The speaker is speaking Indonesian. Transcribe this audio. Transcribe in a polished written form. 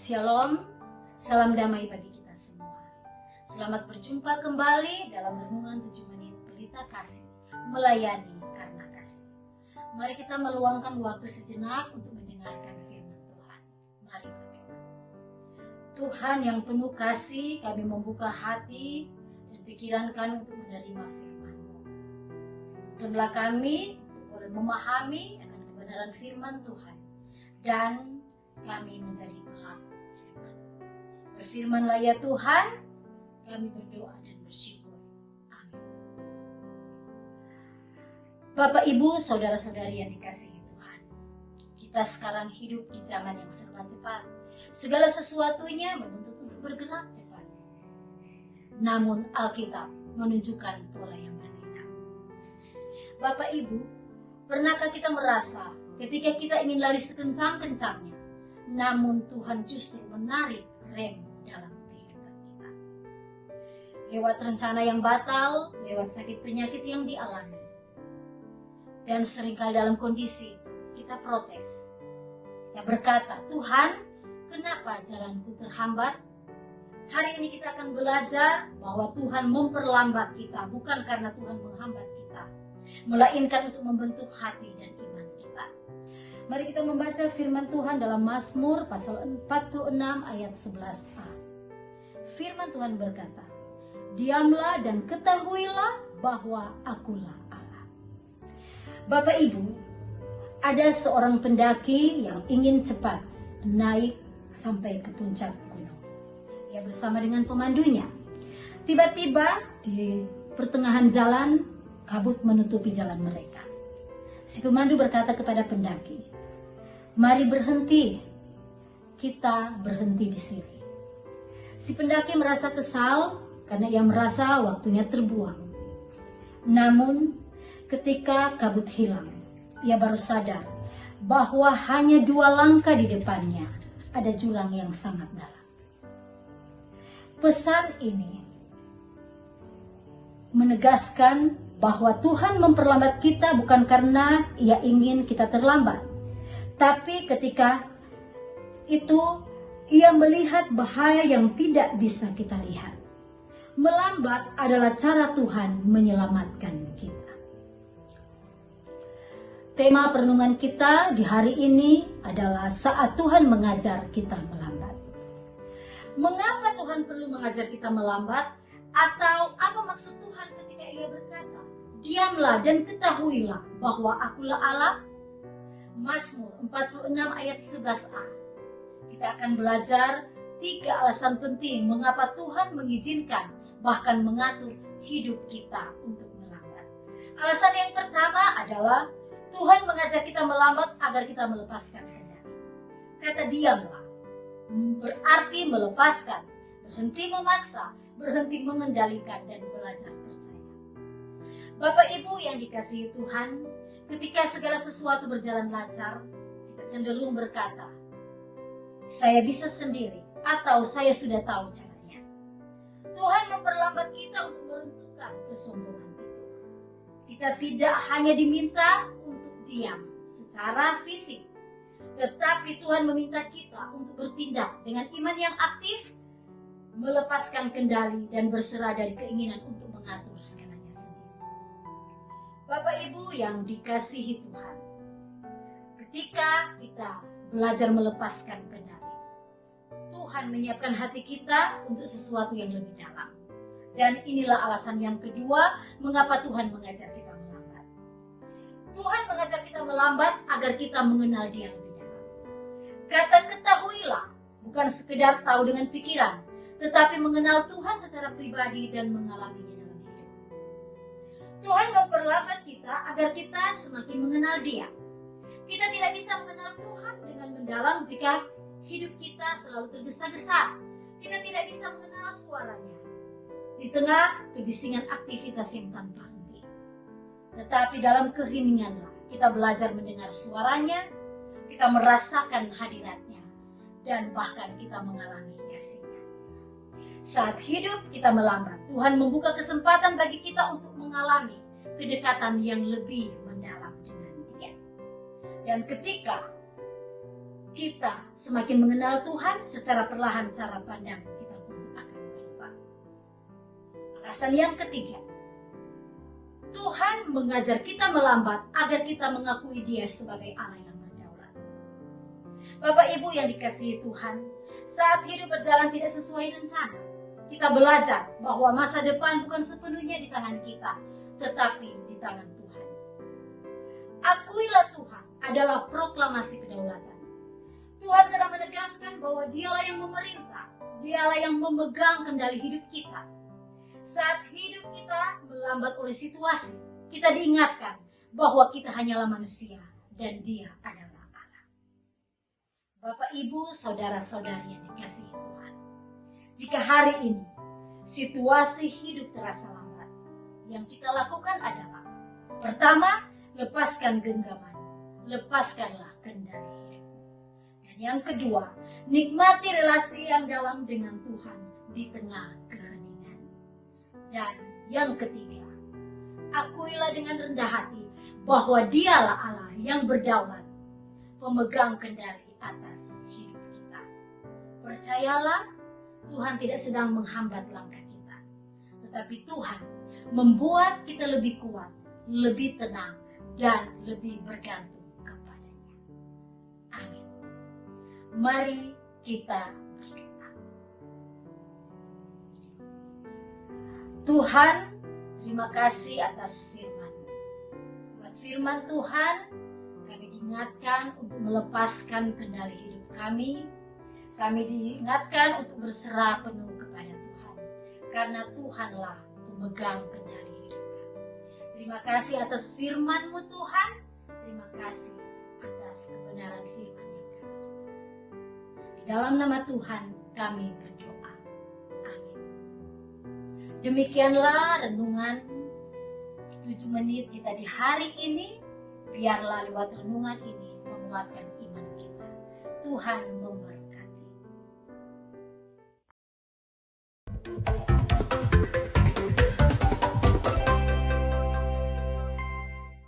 Shalom, salam damai bagi kita semua. Selamat berjumpa kembali dalam renungan 7 menit Pelita Kasih, melayani karena kasih. Mari kita meluangkan waktu sejenak untuk mendengarkan firman Tuhan. Mari berdoa. Tuhan yang penuh kasih, kami membuka hati dan pikiran kami untuk menerima firman-Mu. Tuntunlah kami untuk boleh memahami akan kebenaran firman Tuhan dan kami menjadi pelaku firman. Berfirmanlah ya Tuhan, kami berdoa dan bersyukur. Amin. Bapak, Ibu, saudara-saudari yang dikasihi Tuhan, kita sekarang hidup di zaman yang serba cepat. Segala sesuatunya menuntut untuk bergerak cepat. Namun Alkitab menunjukkan pola yang berbeda. Bapak, Ibu, pernahkah kita merasa ketika kita ingin lari sekencang-kencangnya, namun Tuhan justru menarik rem dalam kehidupan kita? Lewat rencana yang batal, lewat sakit penyakit yang dialami. Dan seringkali dalam kondisi kita protes. Kita berkata, Tuhan, kenapa jalanku terhambat? Hari ini kita akan belajar bahwa Tuhan memperlambat kita, bukan karena Tuhan menghambat kita, melainkan untuk membentuk hati dan iman kita. Mari kita membaca firman Tuhan dalam Mazmur pasal 46 ayat 11a. Firman Tuhan berkata, diamlah dan ketahuilah bahwa akulah Allah. Bapak Ibu, ada seorang pendaki yang ingin cepat naik sampai ke puncak gunung. Ia bersama dengan pemandunya. Tiba-tiba di pertengahan jalan, kabut menutupi jalan mereka. Si pemandu berkata kepada pendaki, mari berhenti, kita berhenti di sini. Si pendaki merasa kesal karena ia merasa waktunya terbuang. Namun ketika kabut hilang, ia baru sadar bahwa hanya 2 langkah di depannya ada jurang yang sangat dalam. Pesan ini menegaskan bahwa Tuhan memperlambat kita bukan karena Ia ingin kita terlambat, tapi ketika itu Ia melihat bahaya yang tidak bisa kita lihat. Melambat adalah cara Tuhan menyelamatkan kita. Tema perenungan kita di hari ini adalah saat Tuhan mengajar kita melambat. Mengapa Tuhan perlu mengajar kita melambat? Atau apa maksud Tuhan ketika Ia berkata, diamlah dan ketahuilah bahwa akulah Allah? Mazmur 46 ayat 11a. Kita akan belajar 3 alasan penting mengapa Tuhan mengizinkan bahkan mengatur hidup kita untuk melambat. Alasan yang pertama adalah Tuhan mengajak kita melambat agar kita melepaskan kendali. Kata diamlah berarti melepaskan, berhenti memaksa, berhenti mengendalikan dan belajar percaya. Bapak Ibu yang dikasihi Tuhan, ketika segala sesuatu berjalan lancar, kita cenderung berkata, saya bisa sendiri atau saya sudah tahu caranya. Tuhan memperlambat kita untuk meruntuhkan kesombongan itu. Kita tidak hanya diminta untuk diam secara fisik, tetapi Tuhan meminta kita untuk bertindak dengan iman yang aktif, melepaskan kendali dan berserah dari keinginan untuk mengatur segalanya sendiri. Bapak Ibu yang dikasihi Tuhan, ketika kita belajar melepaskan kendali, Tuhan menyiapkan hati kita untuk sesuatu yang lebih dalam. Dan inilah alasan yang kedua mengapa Tuhan mengajar kita melambat. Tuhan mengajar kita melambat agar kita mengenal Dia lebih dalam. Kata ketahuilah bukan sekedar tahu dengan pikiran, tetapi mengenal Tuhan secara pribadi dan mengalaminya dalam hidup. Tuhan memperlambat kita agar kita semakin mengenal Dia. Kita tidak bisa mengenal Tuhan dengan mendalam jika hidup kita selalu tergesa-gesa. Kita tidak bisa mengenal suaranya di tengah kebisingan aktivitas yang tanpa henti. Tetapi dalam keheninganlah kita belajar mendengar suaranya, kita merasakan hadiratnya, dan bahkan kita mengalami kasih-Nya. Saat hidup kita melambat, Tuhan membuka kesempatan bagi kita untuk mengalami kedekatan yang lebih mendalam dengan Dia. Dan ketika kita semakin mengenal Tuhan, secara perlahan cara pandang kita pun akan berubah. Alasan yang ketiga, Tuhan mengajar kita melambat agar kita mengakui Dia sebagai Allah yang berdaulat. Bapak Ibu yang dikasihi Tuhan, saat hidup berjalan tidak sesuai rencana, kita belajar bahwa masa depan bukan sepenuhnya di tangan kita, tetapi di tangan Tuhan. Akuilah Tuhan adalah proklamasi kedaulatan. Tuhan sedang menegaskan bahwa Dialah yang memerintah, Dialah yang memegang kendali hidup kita. Saat hidup kita melambat oleh situasi, kita diingatkan bahwa kita hanyalah manusia dan Dia adalah Allah. Bapak, Ibu, saudara-saudari yang dikasihi Tuhan, jika hari ini situasi hidup terasa lambat, yang kita lakukan adalah, pertama, lepaskan genggaman, lepaskanlah kendali hidup. Dan yang kedua, nikmati relasi yang dalam dengan Tuhan di tengah keheningan. Dan yang ketiga, akuilah dengan rendah hati bahwa Dialah Allah yang berdaulat, pemegang kendali atas hidup kita. Percayalah, Tuhan tidak sedang menghambat langkah kita, tetapi Tuhan membuat kita lebih kuat, lebih tenang, dan lebih bergantung kepadanya. Amin. Mari kita berdoa. Tuhan, terima kasih atas firman-Mu. Buat firman Tuhan, kami diingatkan untuk melepaskan kendali hidup kami. Kami diingatkan untuk berserah penuh kepada Tuhan, karena Tuhanlah pemegang kendali hidup kami. Terima kasih atas firman-Mu Tuhan. Terima kasih atas kebenaran firman yang kami dengar. Di dalam nama Tuhan kami berdoa. Amin. Demikianlah renungan 7 menit kita di hari ini. Biarlah lewat renungan ini menguatkan iman kita. Tuhan